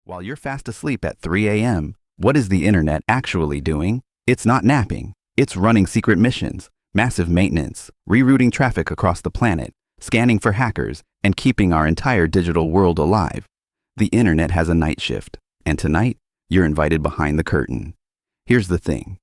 While you're fast asleep at 3 a.m., what is the internet actually doing? It's not napping. It's running secret missions, massive maintenance, rerouting traffic across the planet, scanning for hackers, and keeping our entire digital world alive. The internet has a night shift, and tonight, you're invited behind the curtain. Here's the thing.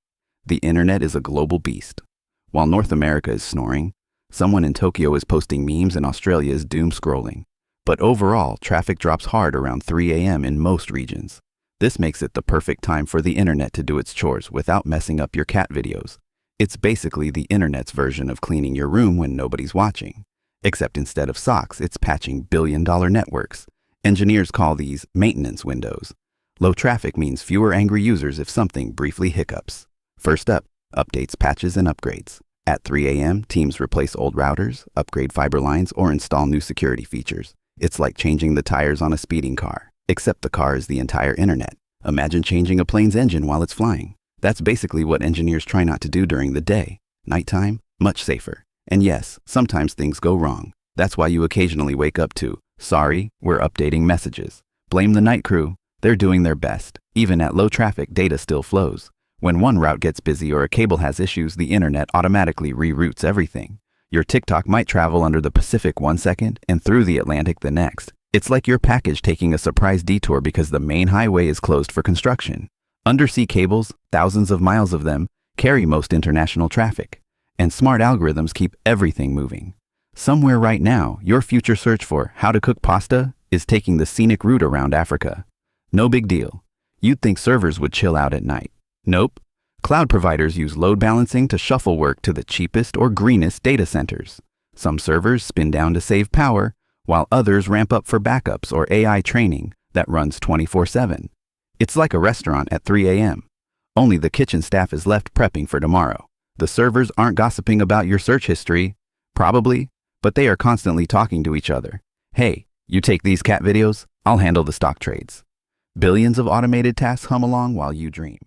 The internet is a global beast. While North America is snoring, someone in Tokyo is posting memes and Australia is doom scrolling. But overall, traffic drops hard around 3 a.m. in most regions. This makes it the perfect time for the internet to do its chores without messing up your cat videos. It's basically the internet's version of cleaning your room when nobody's watching. Except instead of socks, it's patching billion-dollar networks. Engineers call these maintenance windows. Low traffic means fewer angry users if something briefly hiccups. First up, updates, patches, and upgrades. At 3 a.m., teams replace old routers, upgrade fiber lines, or install new security features. It's like changing the tires on a speeding car, except the car is the entire internet. Imagine changing a plane's engine while it's flying. That's basically what engineers try not to do during the day. Nighttime, much safer. And yes, sometimes things go wrong. That's why you occasionally wake up to, "Sorry, we're updating messages." Blame the night crew. They're doing their best. Even at low traffic, data still flows. When one route gets busy or a cable has issues, the internet automatically reroutes everything. Your TikTok might travel under the Pacific 1 second and through the Atlantic the next. It's like your package taking a surprise detour because the main highway is closed for construction. Undersea cables, thousands of miles of them, carry most international traffic. And smart algorithms keep everything moving. Somewhere right now, your future search for how to cook pasta is taking the scenic route around Africa. No big deal. You'd think servers would chill out at night. Nope. Cloud providers use load balancing to shuffle work to the cheapest or greenest data centers. Some servers spin down to save power, while others ramp up for backups or AI training that runs 24/7. It's like a restaurant at 3 a.m. Only the kitchen staff is left prepping for tomorrow. The servers aren't gossiping about your search history, probably, but they are constantly talking to each other. "Hey, you take these cat videos, I'll handle the stock trades." Billions of automated tasks hum along while you dream.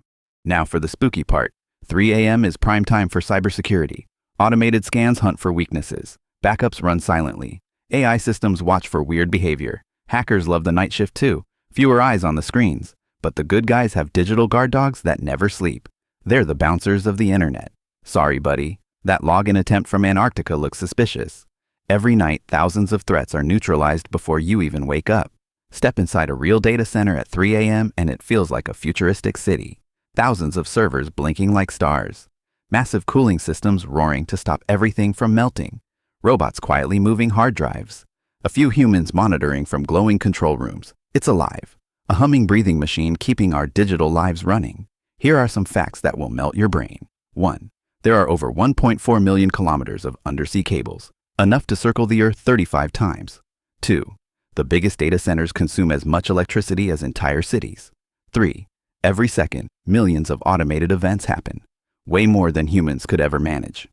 Now for the spooky part. 3 a.m. is prime time for cybersecurity. Automated scans hunt for weaknesses. Backups run silently. AI systems watch for weird behavior. Hackers love the night shift too. Fewer eyes on the screens. But the good guys have digital guard dogs that never sleep. They're the bouncers of the internet. Sorry, buddy. That login attempt from Antarctica looks suspicious. Every night, thousands of threats are neutralized before you even wake up. Step inside a real data center at 3 a.m. and it feels like a futuristic city. Thousands of servers blinking like stars. Massive cooling systems roaring to stop everything from melting. Robots quietly moving hard drives. A few humans monitoring from glowing control rooms. It's alive. A humming breathing machine keeping our digital lives running. Here are some facts that will melt your brain. 1. There are over 1.4 million kilometers of undersea cables, enough to circle the Earth 35 times. 2. The biggest data centers consume as much electricity as entire cities. 3. Every second, millions of automated events happen, way more than humans could ever manage.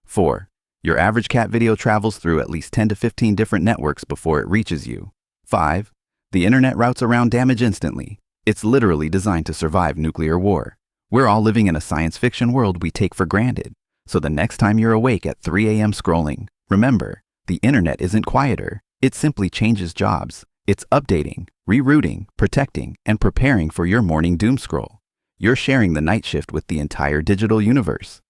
4. Your average cat video travels through at least 10 to 15 different networks before it reaches you. 5. The internet routes around damage instantly. It's literally designed to survive nuclear war. We're all living in a science fiction world we take for granted. So the next time you're awake at 3 a.m. scrolling, remember, the internet isn't quieter. It simply changes jobs. It's updating, rerouting, protecting, and preparing for your morning doom scroll. You're sharing the night shift with the entire digital universe.